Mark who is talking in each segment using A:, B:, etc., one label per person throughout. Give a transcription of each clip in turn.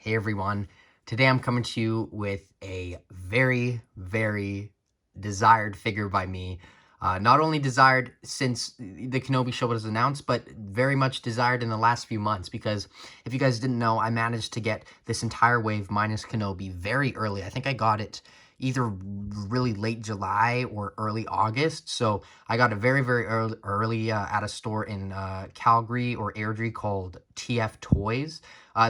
A: Hey everyone, today I'm coming to you with a very, very desired figure by me. Not only desired since the Kenobi show was announced, but very much desired in the last few months, because if you guys didn't know, I managed to get this entire wave minus Kenobi very early. I think I got it either really late July or early August. So I got it very, very early at a store in Calgary or Airdrie called TF Toys.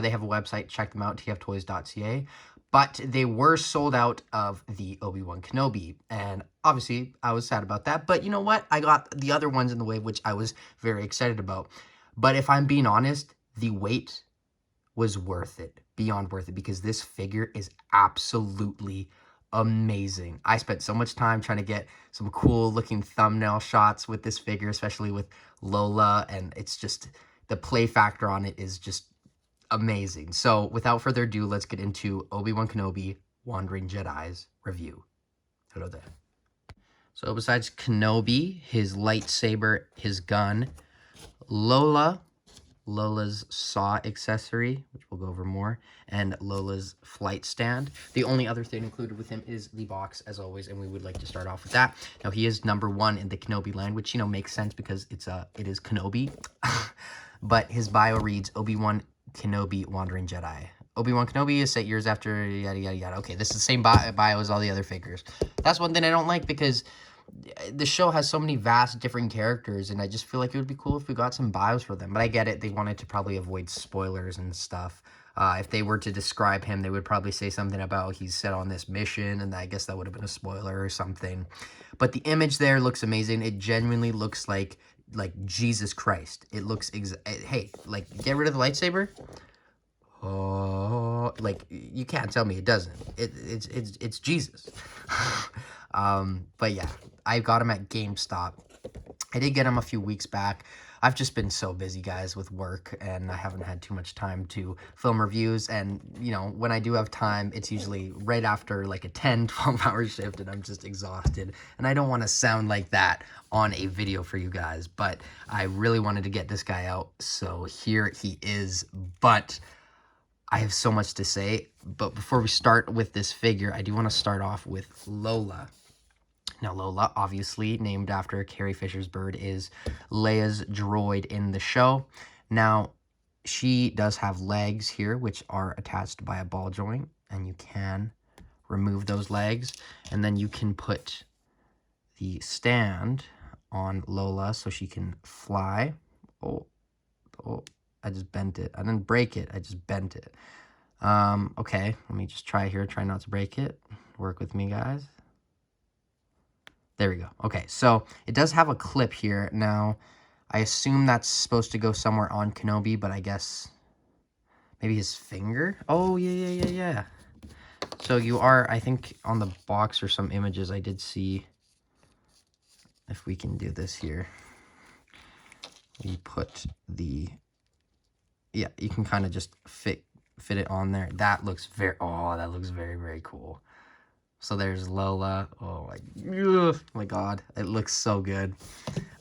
A: They have a website, check them out, tftoys.ca. But they were sold out of the Obi-Wan Kenobi, and obviously I was sad about that. But you know what? I got the other ones in the wave, which I was very excited about. But if I'm being honest, the wait was worth it, beyond worth it, because this figure is absolutely amazing. I spent so much time trying to get some cool looking thumbnail shots with this figure, especially with Lola, and it's just, the play factor on it is just amazing. So without further ado, let's get into Obi-Wan Kenobi Wandering Jedi's review. Hello there. So besides Kenobi, his lightsaber, his gun, Lola's saw accessory, which we'll go over more, and Lola's flight stand. The only other thing included with him is the box, as always, and we would like to start off with that. Now, he is #1 in the Kenobi land, which, you know, makes sense because it is Kenobi. But his bio reads, Obi-Wan Kenobi Wandering Jedi. Obi-Wan Kenobi is set years after yada yada yada. Okay, this is the same bio as all the other figures. That's one thing I don't like, because the show has so many vast different characters, and I just feel like it would be cool if we got some bios for them. But I get it, they wanted to probably avoid spoilers and stuff. If they were to describe him, they would probably say something about he's set on this mission, and I guess that would have been a spoiler or something. But the image there looks amazing. It genuinely looks like Jesus Christ. It looks hey, like, get rid of the lightsaber. Oh, like, you can't tell me it doesn't. It's Jesus. But yeah, I got him at GameStop. I did get him a few weeks back. I've just been so busy, guys, with work, and I haven't had too much time to film reviews. And, you know, when I do have time, it's usually right after like a 10-12 hour shift, and I'm just exhausted. And I don't want to sound like that on a video for you guys, but I really wanted to get this guy out, so here he is. But I have so much to say. But before we start with this figure, I do want to start off with Lola. Now, Lola, obviously named after Carrie Fisher's bird, is Leia's droid in the show. Now, she does have legs here, which are attached by a ball joint, and you can remove those legs, and then you can put the stand on Lola so she can fly. Oh, I just bent it. I didn't break it. I just bent it. Okay, let me just try here. Try not to break it. Work with me, guys. There we go. Okay, so it does have a clip here. Now, I assume that's supposed to go somewhere on Kenobi, but I guess maybe his finger? Oh, yeah. So you are, I think, on the box or some images, I did see, if we can do this here. We put the, yeah, you can kind of just fit it on there. That looks very, that looks very, very cool. So there's Lola. Oh my God, it looks so good.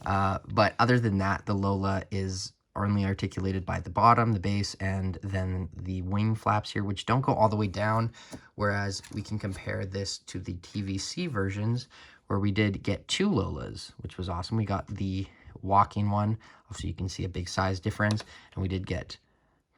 A: But other than that, the Lola is only articulated by the bottom, the base, and then the wing flaps here, which don't go all the way down. Whereas we can compare this to the TVC versions, where we did get 2 Lolas, which was awesome. We got the walking one, so you can see a big size difference, and we did get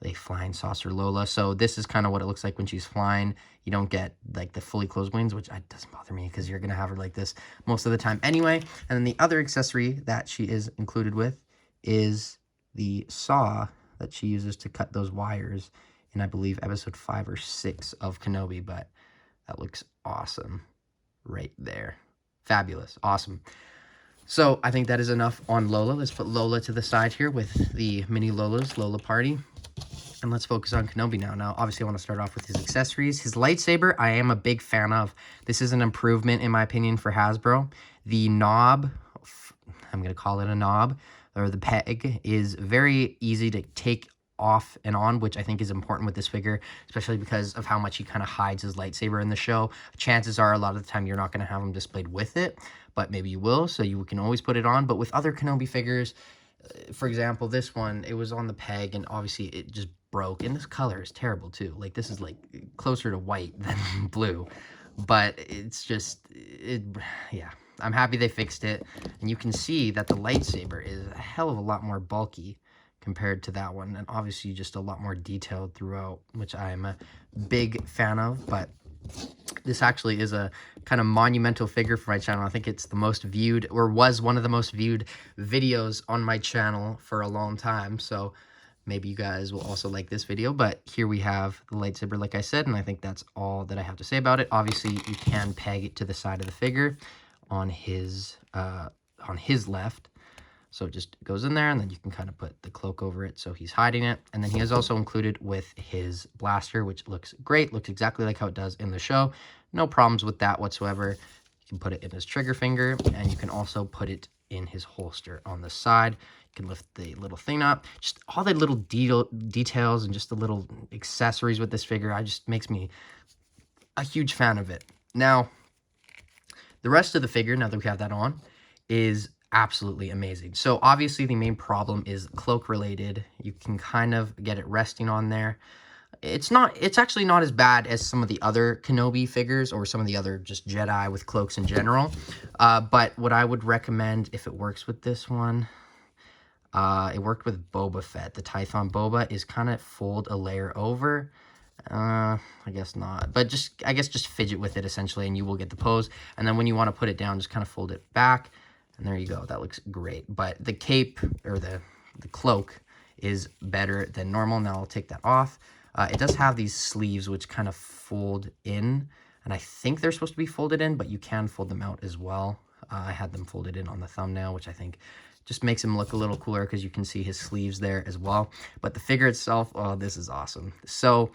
A: a flying saucer Lola. So this is kind of what it looks like when she's flying. You don't get like the fully closed wings, which doesn't bother me because you're gonna have her like this most of the time anyway. And then the other accessory that she is included with is the saw that she uses to cut those wires in, I believe, episode 5 or 6 of Kenobi. But that looks awesome right there. Fabulous. Awesome. So I think that is enough on Lola. Let's put Lola to the side here with the mini Lolas, Lola Party. And let's focus on Kenobi now. Now, obviously, I want to start off with his accessories. His lightsaber, I am a big fan of. This is an improvement, in my opinion, for Hasbro. The knob, I'm going to call it a knob, or the peg, is very easy to take off and on, which I think is important with this figure, especially because of how much he kind of hides his lightsaber in the show. Chances are, a lot of the time, you're not going to have him displayed with it, but maybe you will, so you can always put it on. But with other Kenobi figures, for example, this one, it was on the peg, and obviously it just broke. And this color is terrible too. Like, this is like closer to white than blue. But it's just, yeah. I'm happy they fixed it. And you can see that the lightsaber is a hell of a lot more bulky compared to that one. And obviously just a lot more detailed throughout, which I am a big fan of. But this actually is a kind of monumental figure for my channel. I think it's the most viewed, or was one of the most viewed videos on my channel for a long time. So maybe you guys will also like this video. But here we have the lightsaber, like I said, and I think that's all that I have to say about it. Obviously, you can peg it to the side of the figure on his left. So it just goes in there, and then you can kind of put the cloak over it so he's hiding it. And then he is also included with his blaster, which looks great. Looks exactly like how it does in the show. No problems with that whatsoever. You can put it in his trigger finger, and you can also put it in his holster on the side. You can lift the little thing up. Just all the little details and just the little accessories with this figure, just makes me a huge fan of it. Now, the rest of the figure, now that we have that on, is absolutely amazing. So obviously the main problem is cloak related. You can kind of get it resting on there. It's actually not as bad as some of the other Kenobi figures or some of the other just Jedi with cloaks in general. But what I would recommend, if it works with this one, it worked with Boba Fett. The Tython Boba is kind of fold a layer over. I guess not, but I guess just fidget with it essentially, and you will get the pose. And then when you want to put it down, just kind of fold it back. And there you go. That looks great. But the cape, or the cloak, is better than normal. Now I'll take that off. It does have these sleeves which kind of fold in. And I think they're supposed to be folded in, but you can fold them out as well. I had them folded in on the thumbnail, which I think just makes him look a little cooler because you can see his sleeves there as well. But the figure itself, oh, this is awesome. So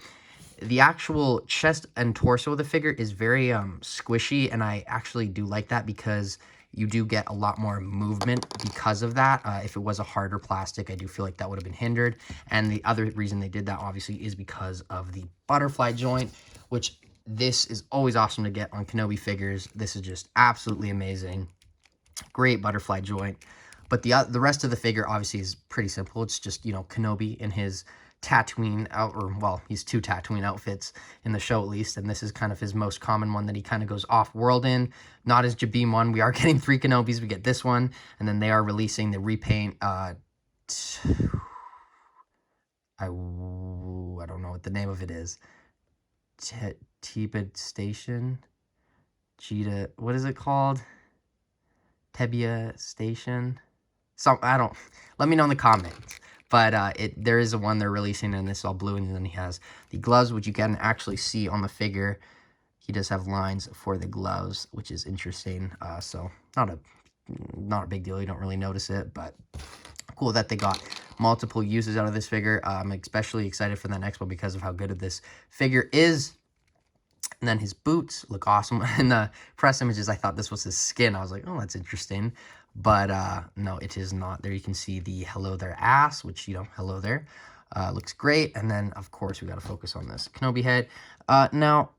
A: the actual chest and torso of the figure is very squishy, and I actually do like that because you do get a lot more movement because of that. If it was a harder plastic, I do feel like that would have been hindered. And the other reason they did that, obviously, is because of the butterfly joint, which this is always awesome to get on Kenobi figures. This is just absolutely amazing. Great butterfly joint. But the rest of the figure, obviously, is pretty simple. It's just, you know, Kenobi in his Tatooine he's 2 Tatooine outfits in the show at least, and this is kind of his most common one that he kind of goes off-world in. Not his Jabim one. We are getting 3 Kenobis. We get this one, and then they are releasing the repaint. I don't know what the name of it is. Tibet Station? Cheetah, what is it called? Tebia Station? Let me know in the comments. But there is a one they're releasing, and this is all blue, and then he has the gloves, which you can actually see on the figure. He does have lines for the gloves, which is interesting. So not a big deal. You don't really notice it, but cool that they got multiple uses out of this figure. I'm especially excited for the next one because of how good this figure is. And then his boots look awesome. In the press images, I thought this was his skin. I was like, oh, that's interesting. But no, it is not. There you can see the hello there ass, which, you know, hello there. Looks great. And then, of course, we got to focus on this Kenobi head. Now,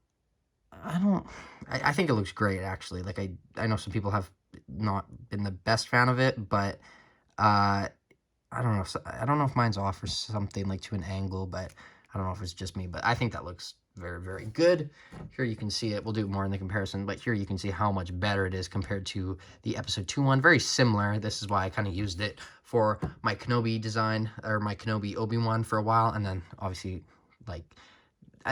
A: I think it looks great, actually. Like, I know some people have not been the best fan of it, but I don't know. I don't know if mine's off or something, like to an angle, but I don't know if it's just me. But I think that looks very, very good. Here you can see it. We'll do more in the comparison, but here you can see how much better it is compared to the episode 2 one. Very similar. This is why I kind of used it for my Kenobi design, or my Kenobi Obi-Wan for a while. And then obviously, like,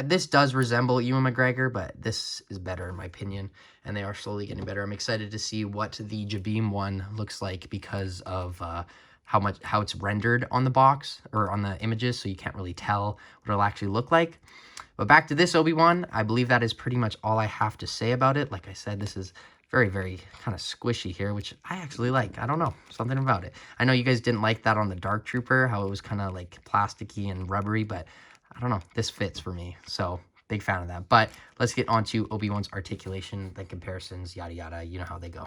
A: this does resemble Ewan McGregor, but this is better in my opinion. And they are slowly getting better. I'm excited to see what the Jabim one looks like because of how it's rendered on the box or on the images, so you can't really tell what it'll actually look like. But back to this Obi-Wan, I believe that is pretty much all I have to say about it. Like I said, this is very, very kind of squishy here, which I actually like. I don't know, something about it. I know you guys didn't like that on the Dark Trooper, how it was kind of like plasticky and rubbery, but I don't know, this fits for me. So big fan of that. But let's get on to Obi-Wan's articulation, the comparisons, yada, yada. You know how they go.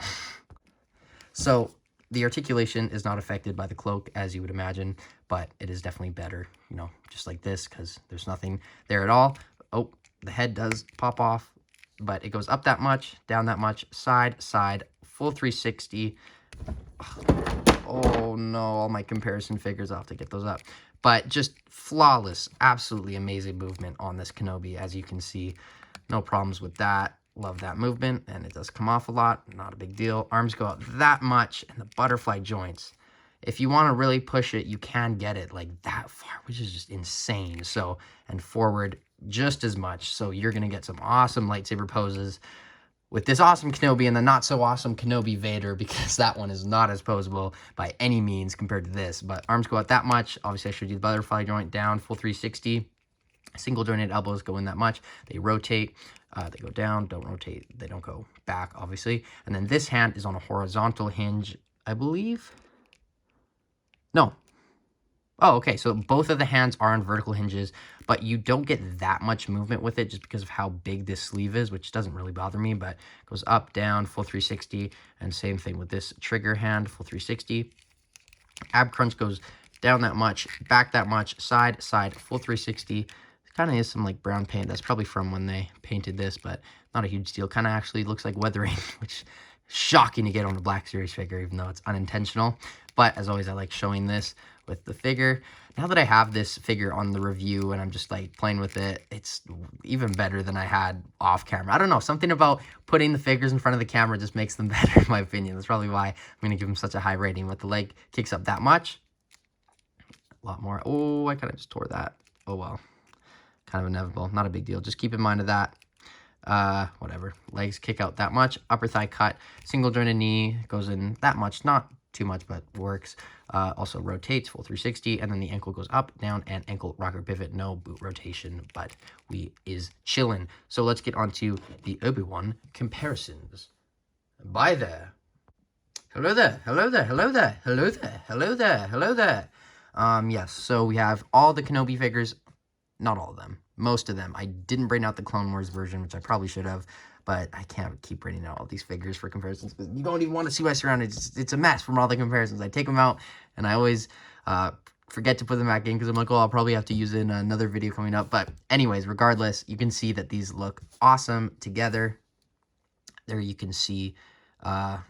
A: So the articulation is not affected by the cloak, as you would imagine, but it is definitely better, you know, just like this, because there's nothing there at all. Oh, the head does pop off, but it goes up that much, down that much, side, side, full 360. Oh, no, all my comparison figures, I'll have to get those up. But just flawless, absolutely amazing movement on this Kenobi, as you can see. No problems with that. Love that movement, and it does come off a lot. Not a big deal. Arms go out that much, and the butterfly joints. If you want to really push it, you can get it like that far, which is just insane. So, and forward just as much. So you're going to get some awesome lightsaber poses with this awesome Kenobi and the not so awesome Kenobi Vader, because that one is not as posable by any means compared to this. But arms go out that much. Obviously, I showed you the butterfly joint down, full 360. Single jointed elbows go in that much. They rotate. They go down, don't rotate. They don't go back, obviously. And then this hand is on a horizontal hinge, I believe. No. Oh, okay. So both of the hands are on vertical hinges, but you don't get that much movement with it just because of how big this sleeve is, which doesn't really bother me, but it goes up, down, full 360. And same thing with this trigger hand, full 360. Ab crunch goes down that much, back that much, side, side, full 360. Kind of is some like brown paint. That's probably from when they painted this, but not a huge deal. Kind of actually looks like weathering, which is shocking to get on a Black Series figure, even though it's unintentional. But as always, I like showing this with the figure. Now that I have this figure on the review and I'm just like playing with it, it's even better than I had off camera. I don't know, something about putting the figures in front of the camera just makes them better, in my opinion. That's probably why I'm going to give them such a high rating. But the leg kicks up that much. A lot more. Oh, I kind of just tore that. Oh, well. Kind of inevitable. Not a big deal. Just keep in mind of that. Whatever. Legs kick out that much. Upper thigh cut. Single jointed knee goes in that much. Not too much, but works. Also rotates, full 360. And then the ankle goes up, down, and ankle rocker pivot. No boot rotation, but we is chilling. So let's get on to the Obi-Wan comparisons. Bye there. Hello there. Hello there. Hello there. Hello there. Hello there. Hello there. Yes, so we have all the Kenobi figures. Not all of them. Most of them. I didn't bring out the Clone Wars version, which I probably should have, but I can't keep bringing out all these figures for comparisons because you don't even want to see my surroundings. It's a mess from all the comparisons. I take them out, and I always forget to put them back in because I'm like, oh, I'll probably have to use it in another video coming up. But anyways, regardless, you can see that these look awesome together. There you can see that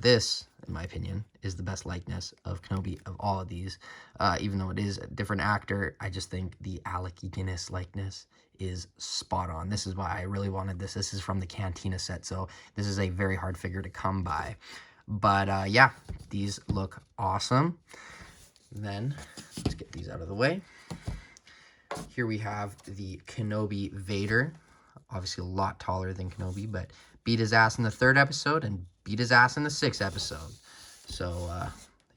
A: this, in my opinion, is the best likeness of Kenobi of all of these. Even though it is a different actor, I just think the Alec Guinness likeness is spot on. This is why I really wanted this. This is from the Cantina set, so this is a very hard figure to come by. But yeah, these look awesome. Then, let's get these out of the way. Here we have the Kenobi Vader. Obviously a lot taller than Kenobi, but beat his ass in the 3rd episode and beat his ass in the 6th episode. So,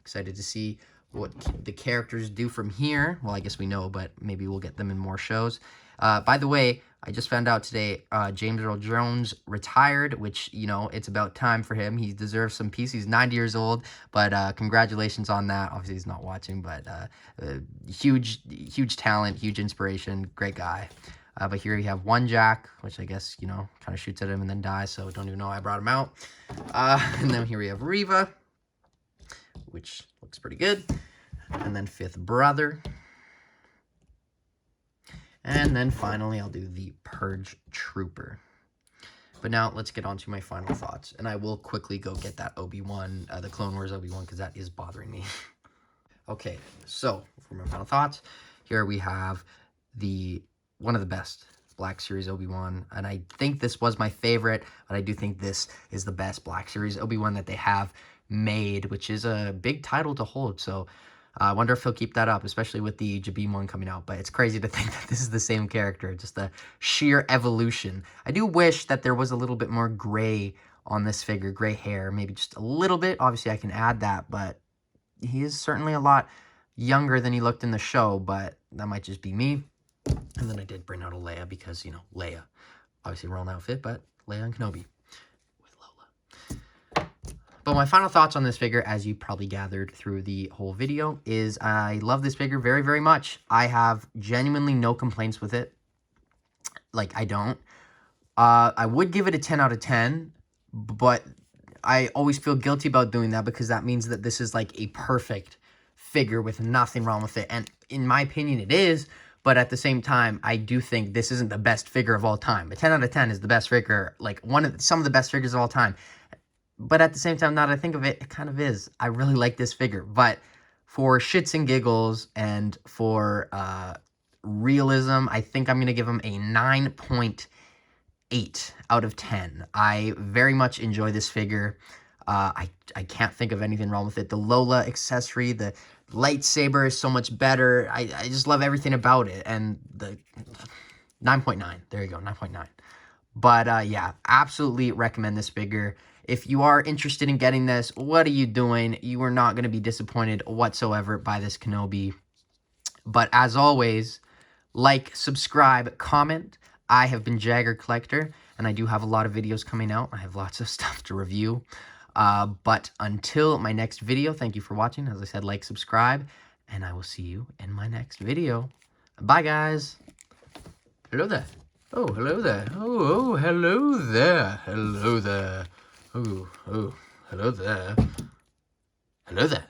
A: excited to see what the characters do from here. Well, I guess we know, but maybe we'll get them in more shows. By the way, I just found out today, James Earl Jones retired, which, you know, it's about time for him. He deserves some peace. He's 90 years old, but congratulations on that. Obviously, he's not watching, but huge talent, huge inspiration, great guy. But here you have one Jack, which I guess, you know, kind of shoots at him and then dies, so don't even know why I brought him out. And then here we have Reva, which looks pretty good. And then 5th brother. And then finally, I'll do the Purge Trooper. But now let's get on to my final thoughts. And I will quickly go get that Obi-Wan, the Clone Wars Obi-Wan, because that is bothering me. Okay, so for my final thoughts, here we have one of the best Black Series Obi-Wan, and I think this was my favorite, but I do think this is the best Black Series Obi-Wan that they have made, which is a big title to hold. So I wonder if he'll keep that up, especially with the Jabim one coming out. But it's crazy to think that this is the same character, just the sheer evolution. I do wish that there was a little bit more gray on this figure, gray hair, maybe just a little bit. Obviously, I can add that, but he is certainly a lot younger than he looked in the show, but that might just be me. And then I did bring out a Leia because, you know, Leia. Obviously, wrong outfit, but Leia and Kenobi with Lola. But my final thoughts on this figure, as you probably gathered through the whole video, is I love this figure very, very much. I have genuinely no complaints with it. Like, I don't. I would give it a 10 out of 10, but I always feel guilty about doing that because that means that this is like a perfect figure with nothing wrong with it. And in my opinion, it is. But at the same time, I do think this isn't the best figure of all time. A 10 out of 10 is the best figure, like some of the best figures of all time. But at the same time, now that I think of it, it kind of is. I really like this figure. But for shits and giggles and for realism, I think I'm going to give him a 9.8 out of 10. I very much enjoy this figure. I can't think of anything wrong with it. The Lola accessory, the lightsaber is so much better. I just love everything about it. And the 9.9. There you go, 9.9. But yeah, absolutely recommend this figure. If you are interested in getting this, what are you doing? You are not going to be disappointed whatsoever by this Kenobi. But as always, like, subscribe, comment. I have been Jagger Collector, and I do have a lot of videos coming out. I have lots of stuff to review. But until my next video, thank you for watching. As I said, like, subscribe, and I will see you in my next video. Bye, guys. Hello there. Oh, hello there. Oh, hello there. Hello there. Oh, hello there. Hello there.